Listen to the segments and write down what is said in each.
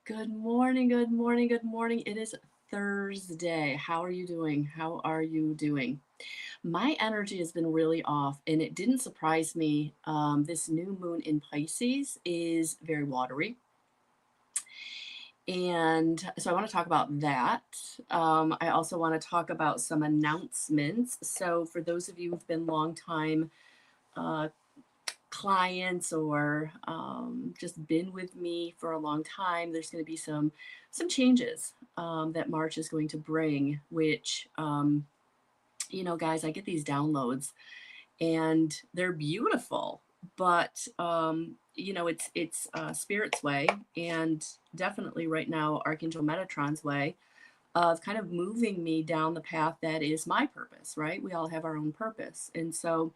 Good morning, good morning, good morning. It is Thursday. How are you doing? How are you doing? My energy has been really off, and it didn't surprise me. This new moon in Pisces is very watery. And so I want to talk about that. I also want to talk about some announcements. So, for those of you who've been long time uh, clients or just been with me for a long time, there's going to be some changes that March is going to bring. Which guys, I get these downloads and they're beautiful, but it's Spirit's way, and definitely right now Archangel Metatron's way of kind of moving me down the path that is my purpose. Right? We all have our own purpose, and so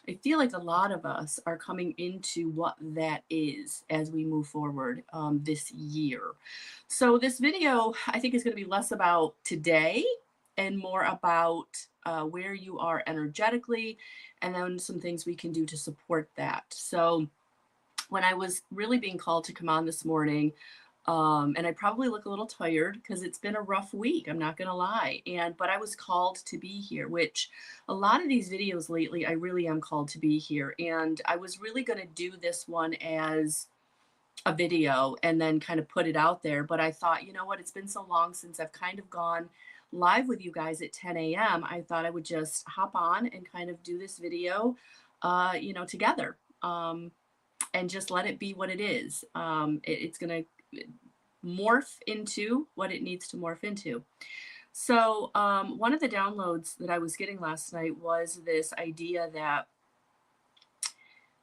I feel like a lot of us are coming into what that is as we move forward this year. So, this video, I think, is going to be less about today and more about where you are energetically, and then some things we can do to support that. So, when I was really being called to come on this morning, and I probably look a little tired because it's been a rough week. I'm not gonna lie. But I was called to be here, which a lot of these videos lately, I really am called to be here. And I was really gonna do this one as a video and then kind of put it out there. But I thought, you know what, it's been so long since I've kind of gone live with you guys at 10 a.m. I thought I would just hop on and kind of do this video, together. And just let it be what it is. It's going to morph into what it needs to morph into. So, one of the downloads that I was getting last night was this idea that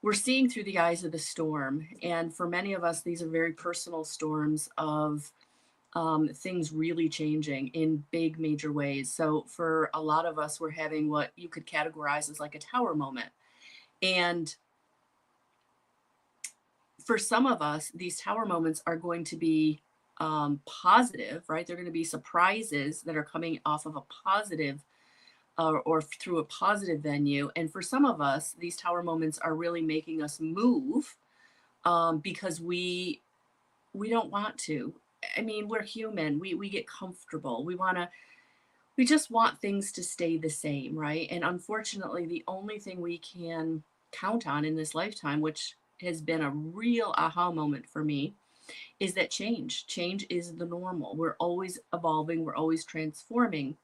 we're seeing through the eyes of the storm. And for many of us, these are very personal storms of things really changing in big, major ways. So, for a lot of us, we're having what you could categorize as like a tower moment. And for some of us, these tower moments are going to be positive, right? They're going to be surprises that are coming off of a positive or through a positive venue. And for some of us, these tower moments are really making us move because we don't want to. I mean, we're human. We get comfortable. We just want things to stay the same, right? And unfortunately, the only thing we can count on in this lifetime, which has been a real aha moment for me, is that change is the normal. We're always evolving, we're always transforming.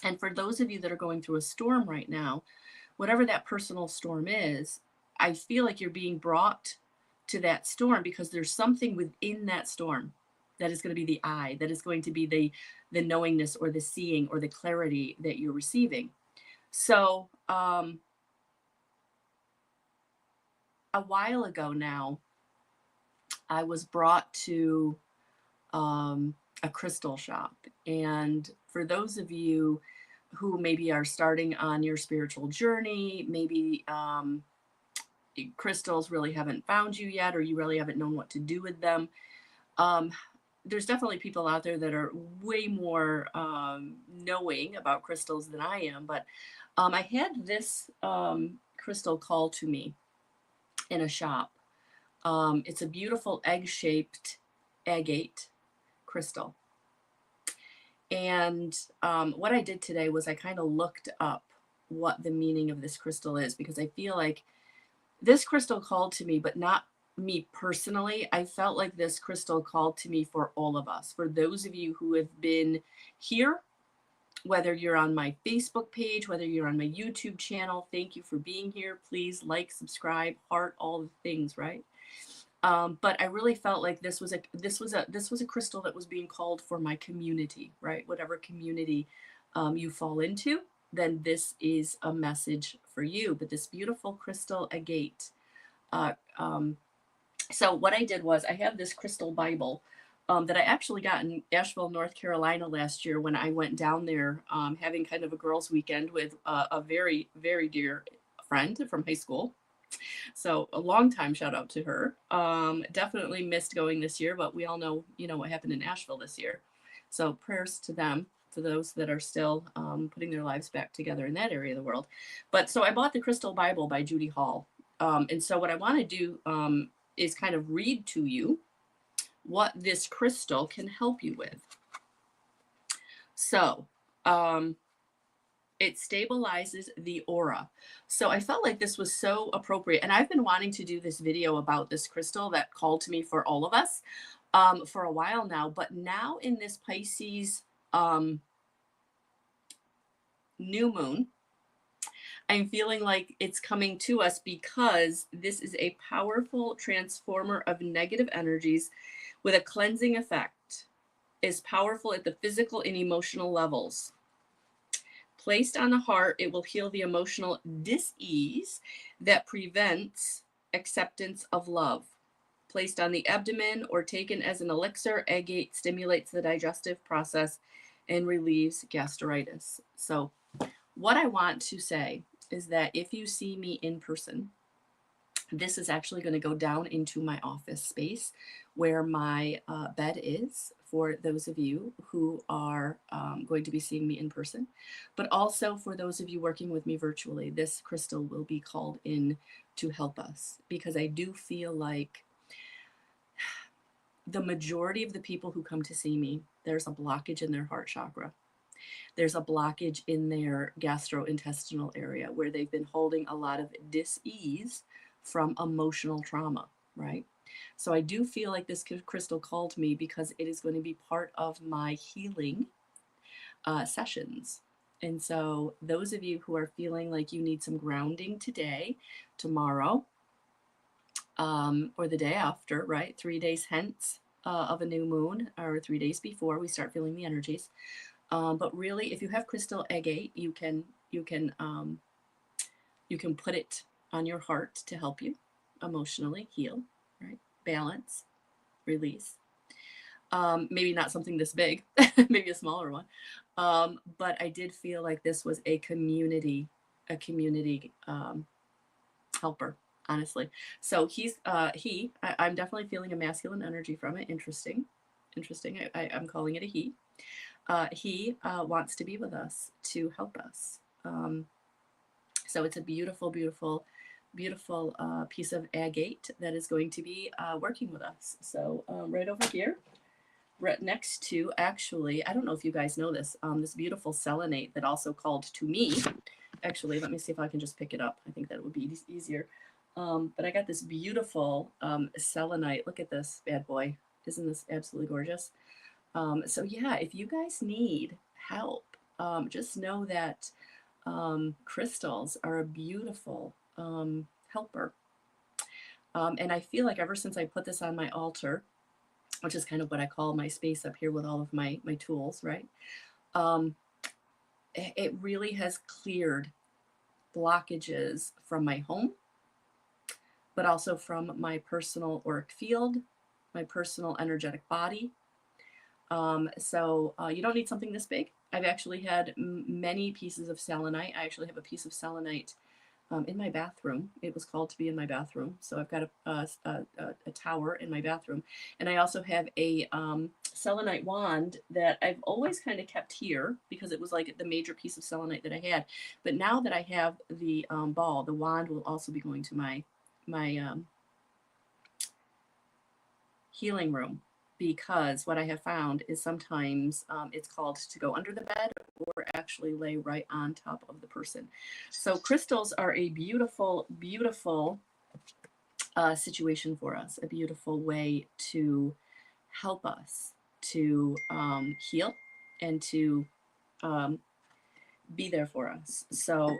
And for those of you that are going through a storm right now, whatever that personal storm is, I feel like you're being brought to that storm because there's something within that storm that is going to be the eye, that is going to be the knowingness or the seeing or the clarity that you're receiving. So a while ago now, I was brought to a crystal shop. And for those of you who maybe are starting on your spiritual journey, maybe crystals really haven't found you yet, or you really haven't known what to do with them. Um, there's definitely people out there that are way more knowing about crystals than I am. But I had this crystal call to me in a shop. It's a beautiful egg-shaped agate crystal. And what I did today was I kind of looked up what the meaning of this crystal is, because I feel like this crystal called to me, but not me personally. I felt like this crystal called to me for all of us. For those of you who have been here, whether you're on my Facebook page, whether you're on my YouTube channel, thank you for being here. Please like, subscribe, heart, all the things, right? But I really felt like this was a crystal that was being called for my community, right? Whatever community you fall into, then this is a message for you. But this beautiful crystal agate. Uh, um, so what I did was I have this crystal Bible that I actually got in Asheville, North Carolina last year when I went down there, having kind of a girls' weekend with a very, very dear friend from high school. So a long time shout out to her. Definitely missed going this year, but we all know, what happened in Asheville this year. So prayers to them, to those that are still putting their lives back together in that area of the world. But so I bought the Crystal Bible by Judy Hall. And so what I want to do is kind of read to you what this crystal can help you with. So, um, it stabilizes the aura. So I felt like this was so appropriate. And I've been wanting to do this video about this crystal that called to me for all of us for a while now. But now in this Pisces um, new moon, I'm feeling like it's coming to us because this is a powerful transformer of negative energies with a cleansing effect, is powerful at the physical and emotional levels. Placed on the heart, it will heal the emotional dis-ease that prevents acceptance of love. Placed on the abdomen or taken as an elixir, agate stimulates the digestive process and relieves gastritis. So, what I want to say is that if you see me in person, this is actually going to go down into my office space where my bed is for those of you who are going to be seeing me in person, but also for those of you working with me virtually. This crystal will be called in to help us because I do feel like the majority of the people who come to see me, there's a blockage in their heart chakra. There's a blockage in their gastrointestinal area where they've been holding a lot of dis-ease from emotional trauma, right? So I do feel like this crystal called me because it is going to be part of my healing sessions. And so those of you who are feeling like you need some grounding today, tomorrow, or the day after, right? 3 days hence of a new moon, or 3 days before we start feeling the energies. But really, if you have crystal agate, you can put it on your heart to help you emotionally heal, right? Balance, release. Maybe not something this big, maybe a smaller one. But I did feel like this was a community helper, honestly. So I'm definitely feeling a masculine energy from it. Interesting. I'm calling it a he. He wants to be with us to help us. So it's a beautiful, beautiful, beautiful piece of agate that is going to be working with us. So right over here, right next to, actually, I don't know if you guys know this, this beautiful selenite that also called to me. Actually, let me see if I can just pick it up. I think that would be easier. But I got this beautiful selenite. Look at this bad boy. Isn't this absolutely gorgeous? So yeah, if you guys need help, just know that crystals are a beautiful helper. And I feel like ever since I put this on my altar, which is kind of what I call my space up here with all of my tools, right? It really has cleared blockages from my home, but also from my personal auric field, my personal energetic body. So you don't need something this big. I've actually had many pieces of selenite. I actually have a piece of selenite in my bathroom. It was called to be in my bathroom. So I've got a tower in my bathroom. And I also have a selenite wand that I've always kind of kept here because it was like the major piece of selenite that I had. But now that I have the ball, the wand will also be going to my healing room, because what I have found is sometimes it's called to go under the bed or actually lay right on top of the person. So crystals are a beautiful, beautiful situation for us, a beautiful way to help us to heal and to be there for us. So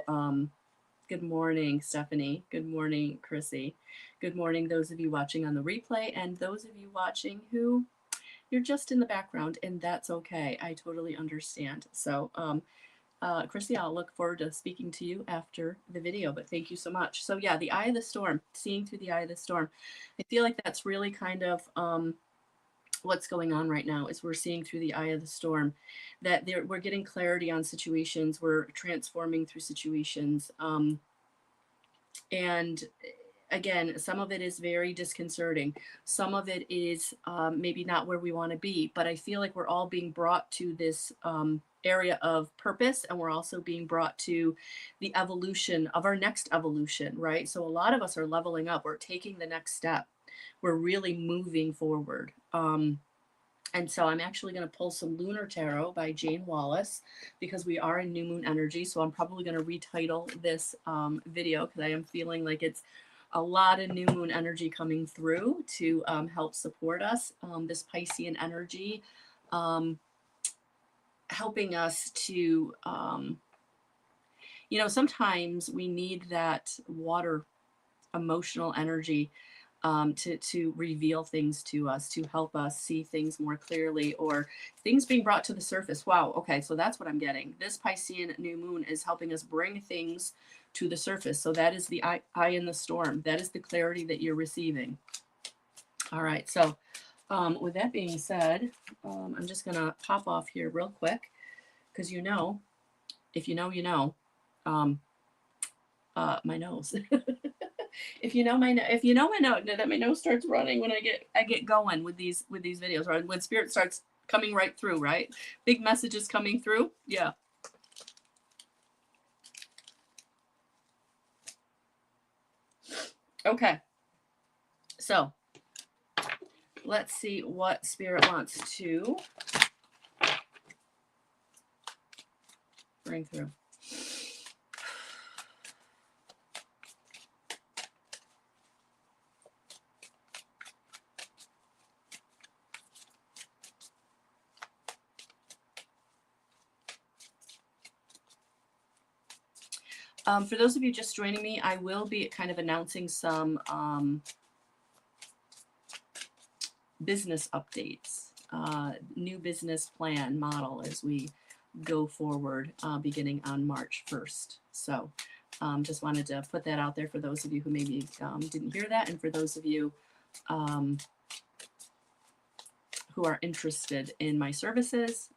good morning, Stephanie. Good morning, Chrissy. Good morning, those of you watching on the replay, and those of you watching who you're just in the background, and that's okay. I totally understand. So, Chrissy, I'll look forward to speaking to you after the video, but thank you so much. So yeah, the eye of the storm, seeing through the eye of the storm. I feel like that's really kind of what's going on right now is we're seeing through the eye of the storm, that we're getting clarity on situations, we're transforming through situations, and again, some of it is very disconcerting, some of it is maybe not where we want to be, but I feel like we're all being brought to this area of purpose, and we're also being brought to the evolution of our next evolution, right? So a lot of us are leveling up, we're taking the next step. we're really moving forward. And so I'm actually going to pull some Lunar Tarot by Jane Wallace because we are in new moon energy. So I'm probably going to retitle this video because I am feeling like it's a lot of new moon energy coming through to help support us. This Piscean energy helping us to, sometimes we need that water emotional energy to reveal things to us, to help us see things more clearly, or things being brought to the surface. Wow. Okay. So that's what I'm getting. This Piscean new moon is helping us bring things to the surface. So that is the eye in the storm. That is the clarity that you're receiving. All right. So with that being said, I'm just going to pop off here real quick because if you know, my nose. If you know my nose, that my nose starts running when I get going with these videos, right? When spirit starts coming right through, right? Big messages coming through. Yeah. Okay. So let's see what spirit wants to bring through. For those of you just joining me, I will be kind of announcing some business updates, new business plan model as we go forward beginning on March 1st. So just wanted to put that out there for those of you who maybe didn't hear that, and for those of you who are interested in my services,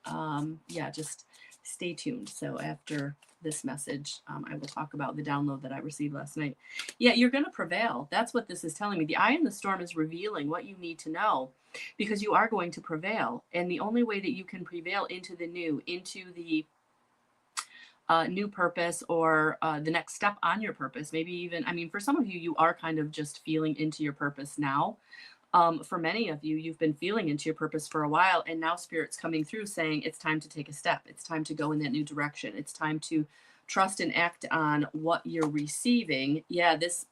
yeah, just stay tuned. So after this message, I will talk about the download that I received last night. Yeah, you're going to prevail. That's what this is telling me. The eye in the storm is revealing what you need to know because you are going to prevail. And the only way that you can prevail into the new, into the new purpose, or the next step on your purpose, maybe even, I mean, for some of you, you are kind of just feeling into your purpose now. For many of you, you've been feeling into your purpose for a while, and now Spirit's coming through saying it's time to take a step. It's time to go in that new direction. It's time to trust and act on what you're receiving. Yeah, this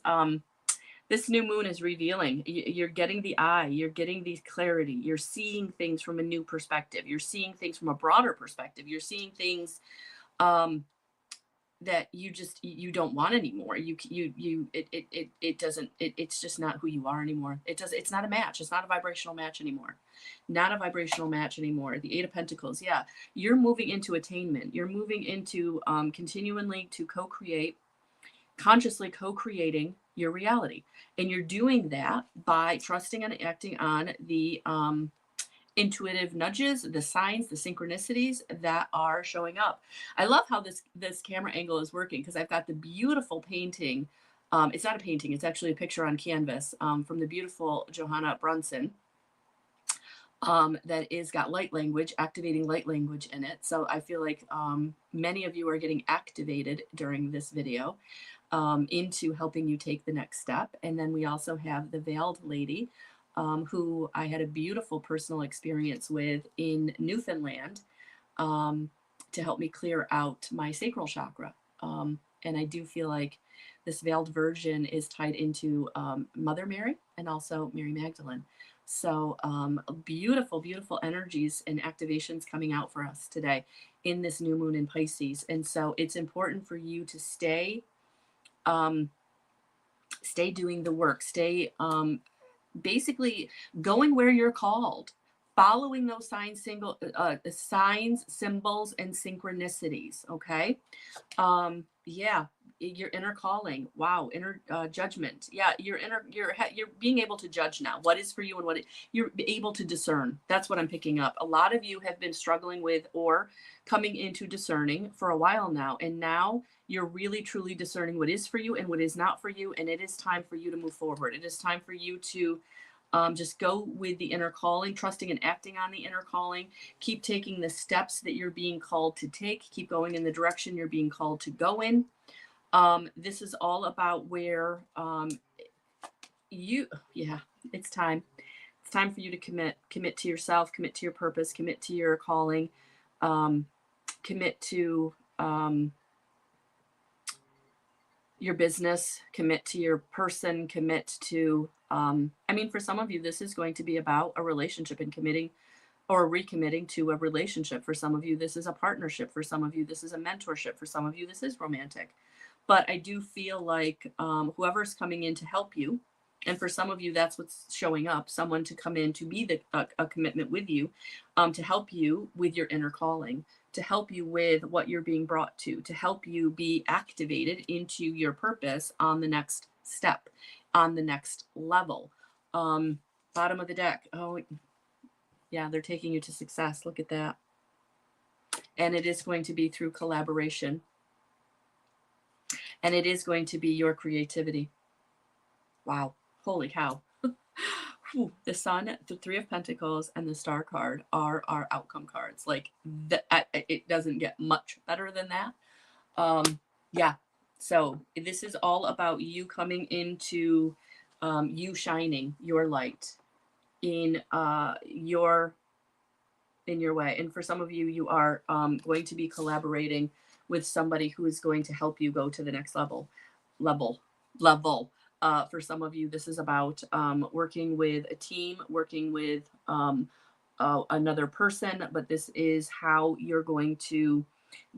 new moon is revealing. You're getting the eye. You're getting the clarity. You're seeing things from a new perspective. You're seeing things from a broader perspective. You're seeing things that you don't want anymore. It's just not who you are anymore. It's not a match. It's not a vibrational match anymore. Not a vibrational match anymore. The Eight of Pentacles. Yeah. You're moving into attainment. You're moving into continually to co-create, consciously co-creating your reality. And you're doing that by trusting and acting on the intuitive nudges, the signs, the synchronicities that are showing up. I love how this camera angle is working because I've got the beautiful painting. It's not a painting, it's actually a picture on canvas from the beautiful Johanna Brunson that is got light language, activating light language in it. So I feel like many of you are getting activated during this video into helping you take the next step. And then we also have the Veiled Lady, who I had a beautiful personal experience with in Newfoundland to help me clear out my sacral chakra. And I do feel like this veiled virgin is tied into Mother Mary and also Mary Magdalene. So beautiful, beautiful energies and activations coming out for us today in this new moon in Pisces. And so it's important for you to stay doing the work, stay basically going where you're called, following those signs, symbols, and synchronicities. Okay. Yeah, your inner calling. Wow. Inner judgment. Yeah. You're being able to judge now what is for you and you're able to discern. That's what I'm picking up. A lot of you have been struggling with or coming into discerning for a while now. And now you're really truly discerning what is for you and what is not for you. And it is time for you to move forward. It is time for you to just go with the inner calling, trusting and acting on the inner calling. Keep taking the steps that you're being called to take. Keep going in the direction you're being called to go in. This is all about where Yeah, it's time. It's time for you to commit to yourself, commit to your purpose, commit to your calling, um, commit to your business, commit to your person, commit to, I mean, for some of you, this is going to be about a relationship and committing or recommitting to a relationship. For some of you, this is a partnership. For some of you, this is a mentorship. For some of you, this is romantic. But I do feel like whoever's coming in to help you, and for some of you, that's what's showing up, someone to come in to be a commitment with you, to help you with your inner calling, to help you with what you're being brought to help you be activated into your purpose on the next step, on the next level. Um, Bottom of the deck. Oh, yeah, they're taking you to success. Look at that. And it is going to be through collaboration. And it is going to be your creativity. Wow. Holy cow. Whew. The Sun, the Three of Pentacles, and the Star card are our outcome cards. Like, it doesn't get much better than that. Yeah. So this is all about you coming into you shining your light in your way. And for some of you, you are going to be collaborating with somebody who is going to help you go to the next level. For some of you, this is about working with a team, working with another person, but this is how you're going to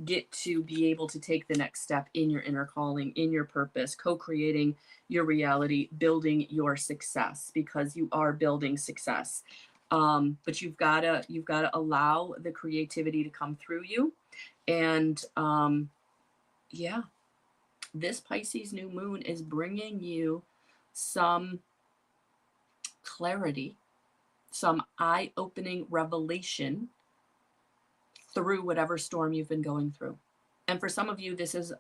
get to be able to take the next step in your inner calling, in your purpose, co-creating your reality, building your success, because you are building success. But you've gotta allow the creativity to come through you. And yeah, this Pisces new moon is bringing you some clarity, some eye-opening revelation through whatever storm you've been going through. And for some of you, this is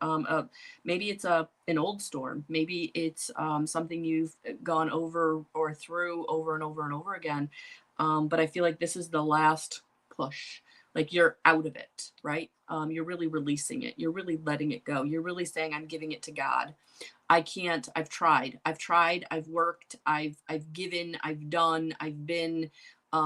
maybe it's an old storm. Maybe it's something you've gone over or through over and over and over again. But I feel like this is the last push. Like, you're out of it, right? You're really releasing it. You're really letting it go. You're really saying, I'm giving it to God. I can't. I've tried. I've worked. I've given. I've done. I've been.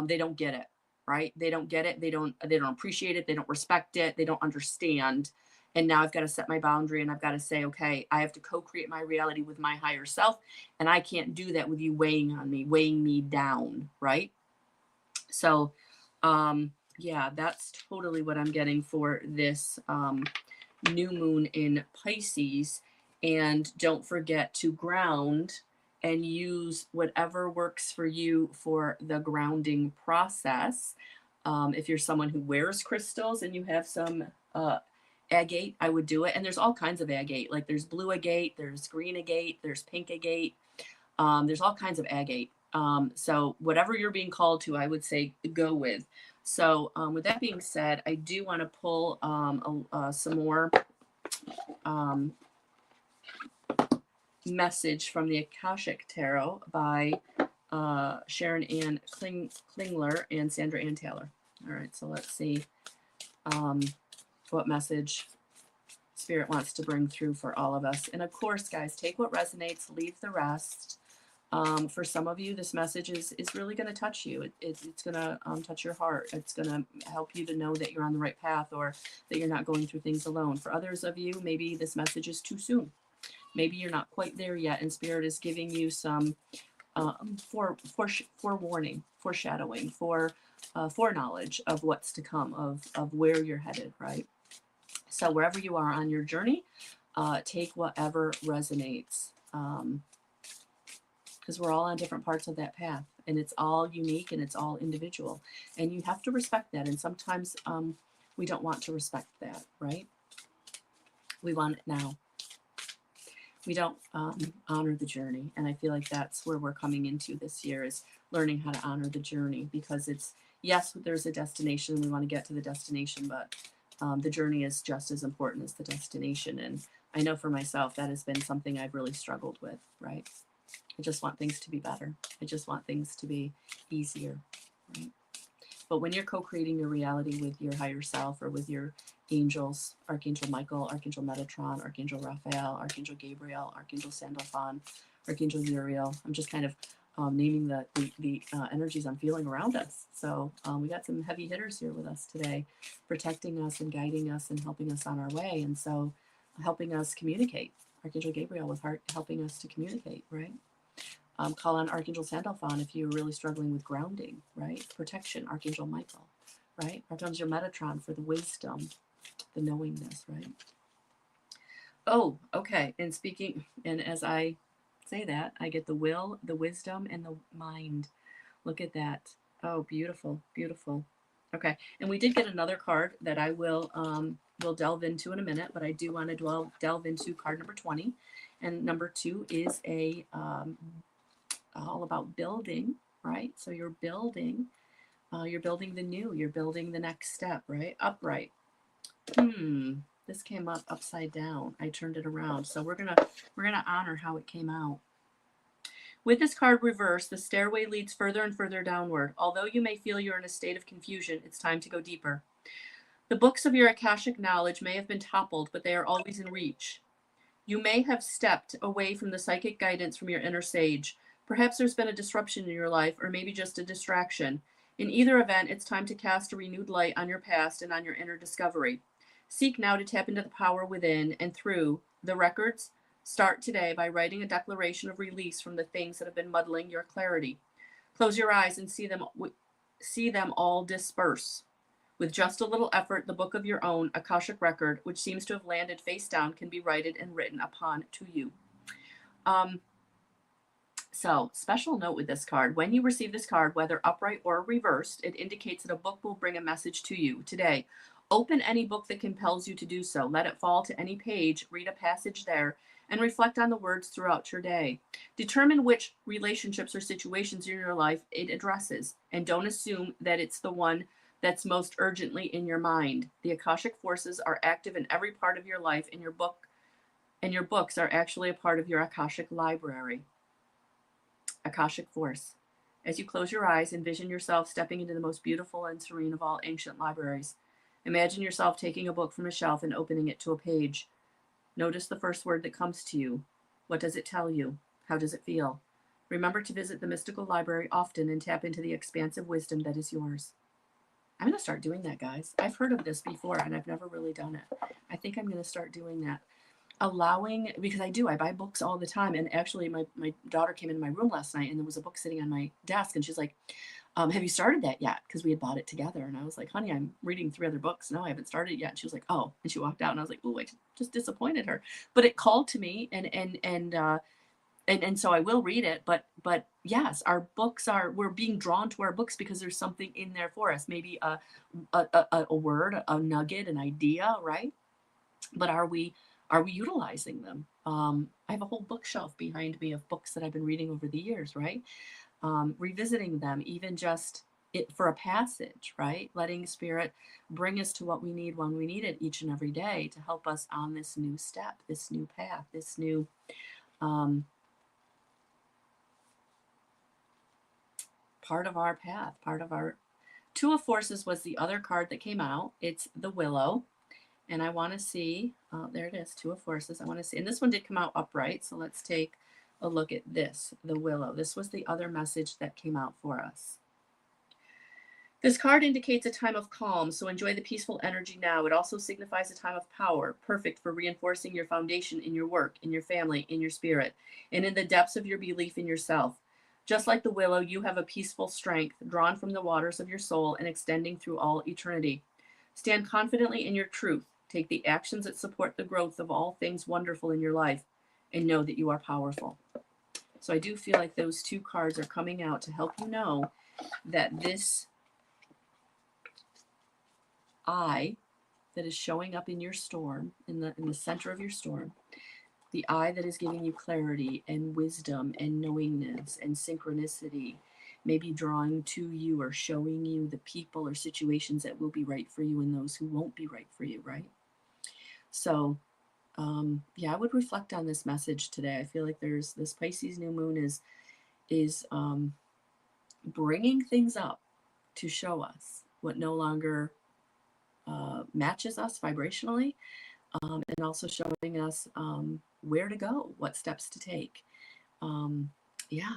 They don't get it, right? They don't get it. They don't appreciate it. They don't respect it. They don't understand. And now I've got to set my boundary, and I've got to say, okay, I have to co-create my reality with my higher self, and I can't do that with you weighing on me, weighing me down, right? So, yeah, that's totally what I'm getting for this new moon in Pisces. And don't forget to ground and use whatever works for you for the grounding process. If you're someone who wears crystals and you have some agate, I would do it. And there's all kinds of agate. Like, there's blue agate, there's green agate, there's pink agate. There's all kinds of agate. So whatever you're being called to, I would say go with. So with that being said, I do want to pull some more message from the Akashic Tarot by Sharon Ann Klingler and Sandra Ann Taylor. All right, so let's see what message Spirit wants to bring through for all of us. And of course, guys, take what resonates, leave the rest. For some of you, this message is really going to touch you. It's going to touch your heart. It's going to help you to know that you're on the right path, or that you're not going through things alone. For others of you, maybe this message is too soon. Maybe you're not quite there yet, and Spirit is giving you some forewarning, foreshadowing, foreknowledge of what's to come, of where you're headed, right? So wherever you are on your journey, take whatever resonates. Because we're all on different parts of that path, and it's all unique and it's all individual, and you have to respect that. And sometimes we don't want to respect that, right? We want it now. We don't honor the journey, and I feel like that's where we're coming into this year, is learning how to honor the journey. Because it's, yes, there's a destination, we want to get to the destination, but the journey is just as important as the destination. And I know for myself that has been something I've really struggled with, right? I just want things to be better. I just want things to be easier, right? But when you're co-creating your reality with your higher self, or with your angels, Archangel Michael, Archangel Metatron, Archangel Raphael, Archangel Gabriel, Archangel Sandalphon, Archangel Uriel. I'm just kind of naming the energies I'm feeling around us. So we got some heavy hitters here with us today, protecting us and guiding us and helping us on our way. And so helping us communicate. Archangel Gabriel with helping us to communicate, right? Call on Archangel Sandalphon if you're really struggling with grounding, right? Protection, Archangel Michael, right? Archangel Metatron for the wisdom, the knowingness, right? Oh, okay. And speaking, and as I say that, I get the will, the wisdom, and the mind. Look at that. Oh, beautiful, beautiful. Okay, and we did get another card that I will delve into in a minute, but I do want to delve into card number 20, and number 2 is a all about building, right? So you're building the new, you're building the next step, right? Upright. This came up upside down. I turned it around, so we're gonna honor how it came out. With this card reversed, the stairway leads further and further downward. Although you may feel you're in a state of confusion, it's time to go deeper. The books of your Akashic knowledge may have been toppled, but they are always in reach. You may have stepped away from the psychic guidance from your inner sage. Perhaps there's been a disruption in your life, or maybe just a distraction. In either event, it's time to cast a renewed light on your past and on your inner discovery. Seek now to tap into the power within and through the records. Start today by writing a declaration of release from the things that have been muddling your clarity. Close your eyes and see them all disperse. With just a little effort, the book of your own Akashic record, which seems to have landed face down, can be righted and written upon to you. So, special note with this card. When you receive this card, whether upright or reversed, it indicates that a book will bring a message to you. Today, open any book that compels you to do so. Let it fall to any page, read a passage there, and reflect on the words throughout your day. Determine which relationships or situations in your life it addresses, and don't assume that it's the one that's most urgently in your mind. The Akashic forces are active in every part of your life, and your books are actually a part of your Akashic library. Akashic force. As you close your eyes, envision yourself stepping into the most beautiful and serene of all ancient libraries. Imagine yourself taking a book from a shelf and opening it to a page. Notice the first word that comes to you. What does it tell you? How does it feel? Remember to visit the mystical library often and tap into the expansive wisdom that is yours. I'm going to start doing that, guys. I've heard of this before, and I've never really done it. I think I'm going to start doing that. Because I buy books all the time. And actually, my daughter came into my room last night, and there was a book sitting on my desk, and she's like, have you started that yet? Because we had bought it together. And I was like, honey, I'm reading 3 other books. No, I haven't started it yet. And she was like, oh. And she walked out, and I was like, oh, I just disappointed her. But it called to me, and so I will read it, but yes, we're being drawn to our books because there's something in there for us. Maybe a word, a nugget, an idea, right? But are we utilizing them? I have a whole bookshelf behind me of books that I've been reading over the years, right? Revisiting them, even just it for a passage, right? Letting Spirit bring us to what we need when we need it each and every day to help us on this new step, this new path, this new part of our path, part of our Two of Forces was the other card that came out. It's the Willow. And I want to see, there it is, Two of Forces. I want to see, and this one did come out upright. So let's take a look at this, the Willow. This was the other message that came out for us. This card indicates a time of calm, so enjoy the peaceful energy now. It also signifies a time of power, perfect for reinforcing your foundation in your work, in your family, in your spirit, and in the depths of your belief in yourself. Just like the willow, you have a peaceful strength drawn from the waters of your soul and extending through all eternity. Stand confidently in your truth. Take the actions that support the growth of all things wonderful in your life, and know that you are powerful. So I do feel like those two cards are coming out to help you know that this eye that is showing up in your storm, in the center of your storm, the eye that is giving you clarity and wisdom and knowingness and synchronicity, maybe drawing to you or showing you the people or situations that will be right for you and those who won't be right for you, right? So I would reflect on this message today. I feel like there's this Pisces new moon is bringing things up to show us what no longer matches us vibrationally, and also showing us where to go, what steps to take. Yeah,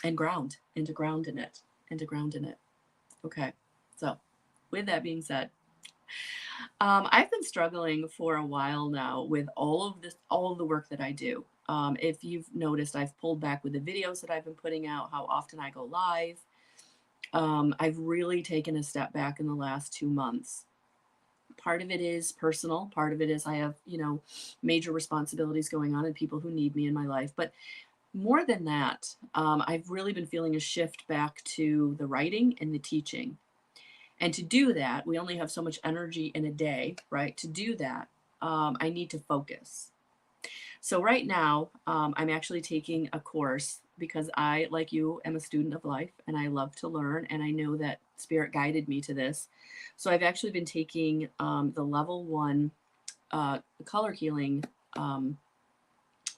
and ground, and to ground in it, and to ground in it. Okay. So with that being said, I've been struggling for a while now with all of the work that I do. If you've noticed, I've pulled back with the videos that I've been putting out, how often I go live. I've really taken a step back in the last 2 months. Part of it is personal. Part of it is I have, major responsibilities going on and people who need me in my life. But more than that, I've really been feeling a shift back to the writing and the teaching. And to do that, we only have so much energy in a day, right? To do that, I need to focus. So right now, I'm actually taking a course because I, like you, am a student of life and I love to learn. And I know that spirit guided me to this. So I've actually been taking the level 1 color healing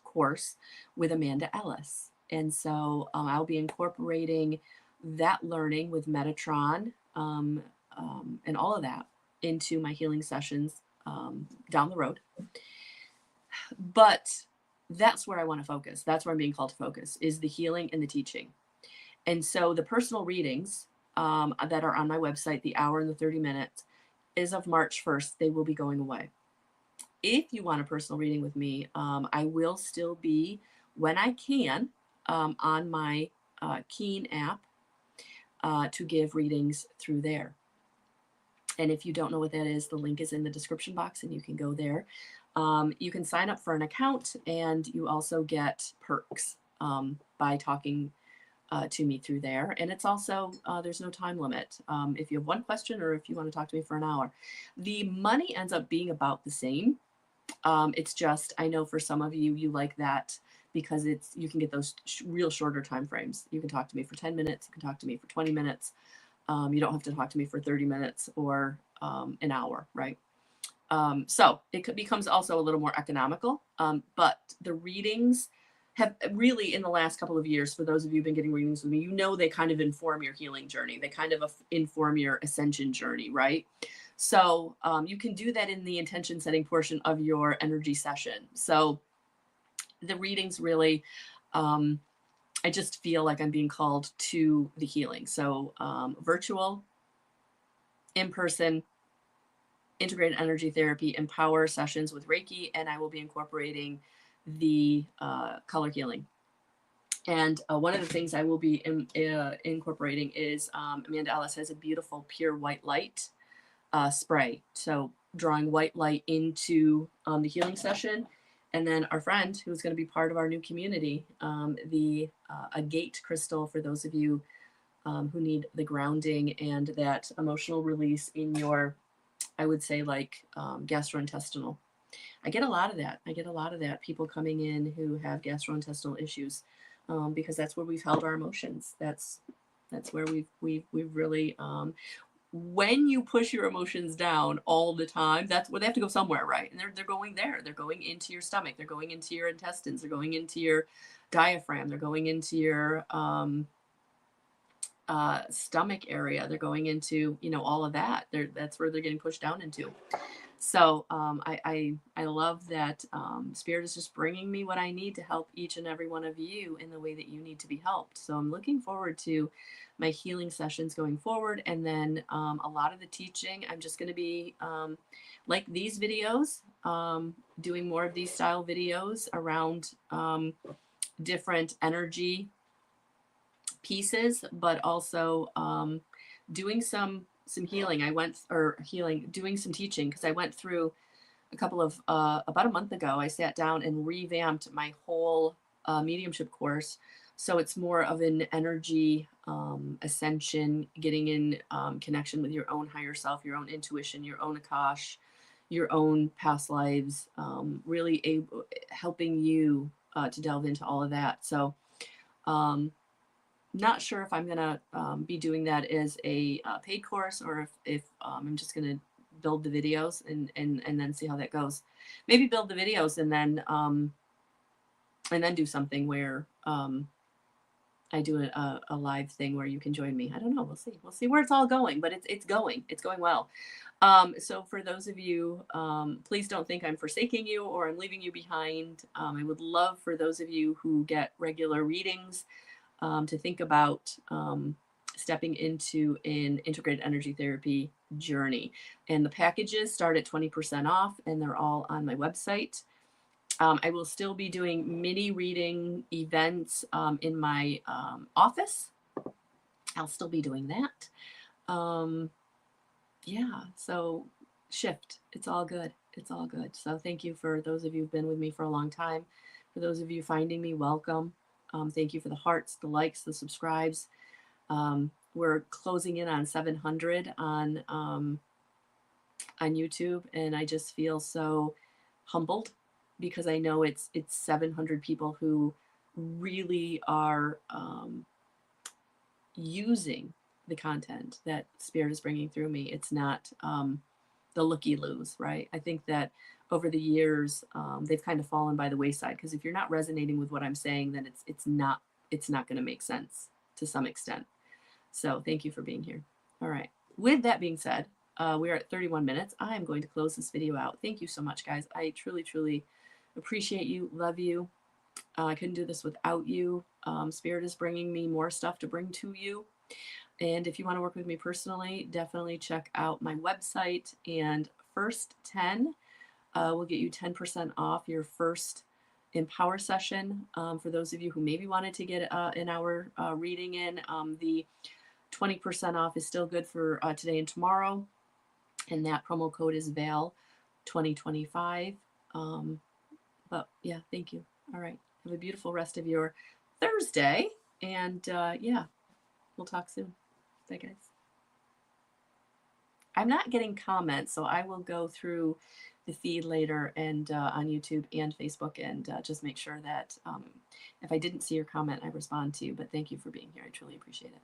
course with Amanda Ellis. And so I'll be incorporating that learning with Metatron and all of that into my healing sessions down the road. But that's where I want to focus. That's where I'm being called to focus, is the healing and the teaching. And so the personal readings that are on my website, the hour and the 30 minutes, is of March 1st. They will be going away. If you want a personal reading with me, I will still be, when I can, on my Keen app to give readings through there. And if you don't know what that is, the link is in the description box and you can go there. You can sign up for an account and you also get perks by talking to me through there. And it's also, there's no time limit. If you have one question or if you want to talk to me for an hour, the money ends up being about the same. It's just, I know for some of you, you like that because you can get those real shorter time frames. You can talk to me for 10 minutes. You can talk to me for 20 minutes. You don't have to talk to me for 30 minutes or an hour, right? So it becomes also a little more economical. But the readings have really, in the last couple of years, for those of you who've been getting readings with me, they kind of inform your healing journey. They kind of inform your ascension journey, right? So you can do that in the intention setting portion of your energy session. So the readings really, I just feel like I'm being called to the healing. So virtual, in person, integrated energy therapy, and power sessions with Reiki, and I will be incorporating the color healing. And one of the things I will be incorporating is Amanda Ellis has a beautiful pure white light spray. So drawing white light into the healing session. And then our friend, who's going to be part of our new community, the Agate crystal, for those of you who need the grounding and that emotional release in your, I would say, like gastrointestinal. I get a lot of that. People coming in who have gastrointestinal issues because that's where we've held our emotions. That's where we've really when you push your emotions down all the time, that's where they have to go somewhere, right? And they're going there. They're going into your stomach. They're going into your intestines. They're going into your diaphragm. They're going into your stomach area. They're going into all of that. That's where they're getting pushed down into. So I love that Spirit is just bringing me what I need to help each and every one of you in the way that you need to be helped. So I'm looking forward to my healing sessions going forward. And then a lot of the teaching, I'm just going to be like these videos, doing more of these style videos around different energy pieces, but also doing some healing. Doing some teaching, because I went through a couple of about a month ago. I sat down and revamped my whole mediumship course, so it's more of an energy ascension, getting in connection with your own higher self, your own intuition, your own Akash, your own past lives, really helping you to delve into all of that. So not sure if I'm gonna be doing that as a paid course, or if I'm just gonna build the videos and then see how that goes. Maybe build the videos and then do something where I I do a live thing where you can join me. I don't know. We'll see. We'll see where it's all going, but it's going. It's going well. So for those of you, please don't think I'm forsaking you or I'm leaving you behind. I would love for those of you who get regular readings to think about stepping into an integrated energy therapy journey. And the packages start at 20% off, and they're all on my website. I will still be doing mini reading events in my office. I'll still be doing that. Yeah, so shift. It's all good. It's all good. So thank you for those of you who've been with me for a long time. For those of you finding me, welcome. Thank you for the hearts, the likes, the subscribes. We're closing in on 700 on YouTube, and I just feel so humbled because I know it's 700 people who really are using the content that Spirit is bringing through me. It's not the looky-loos, right? I think that over the years they've kind of fallen by the wayside, because if you're not resonating with what I'm saying, then it's not going to make sense to some extent. So thank you for being here. All right. With that being said, we're at 31 minutes. I'm going to close this video out. Thank you so much, guys. I truly, truly appreciate you, love you. I couldn't do this without you. Spirit is bringing me more stuff to bring to you. And if you want to work with me personally, definitely check out my website. And first 10 will get you 10% off your first Empower session. For those of you who maybe wanted to get an hour reading in, the 20% off is still good for today and tomorrow. And that promo code is VAL 2025. But yeah, thank you. All right. Have a beautiful rest of your Thursday. And yeah, we'll talk soon. Bye, guys. I'm not getting comments, so I will go through the feed later and on YouTube and Facebook and just make sure that if I didn't see your comment, I respond to you. But thank you for being here. I truly appreciate it.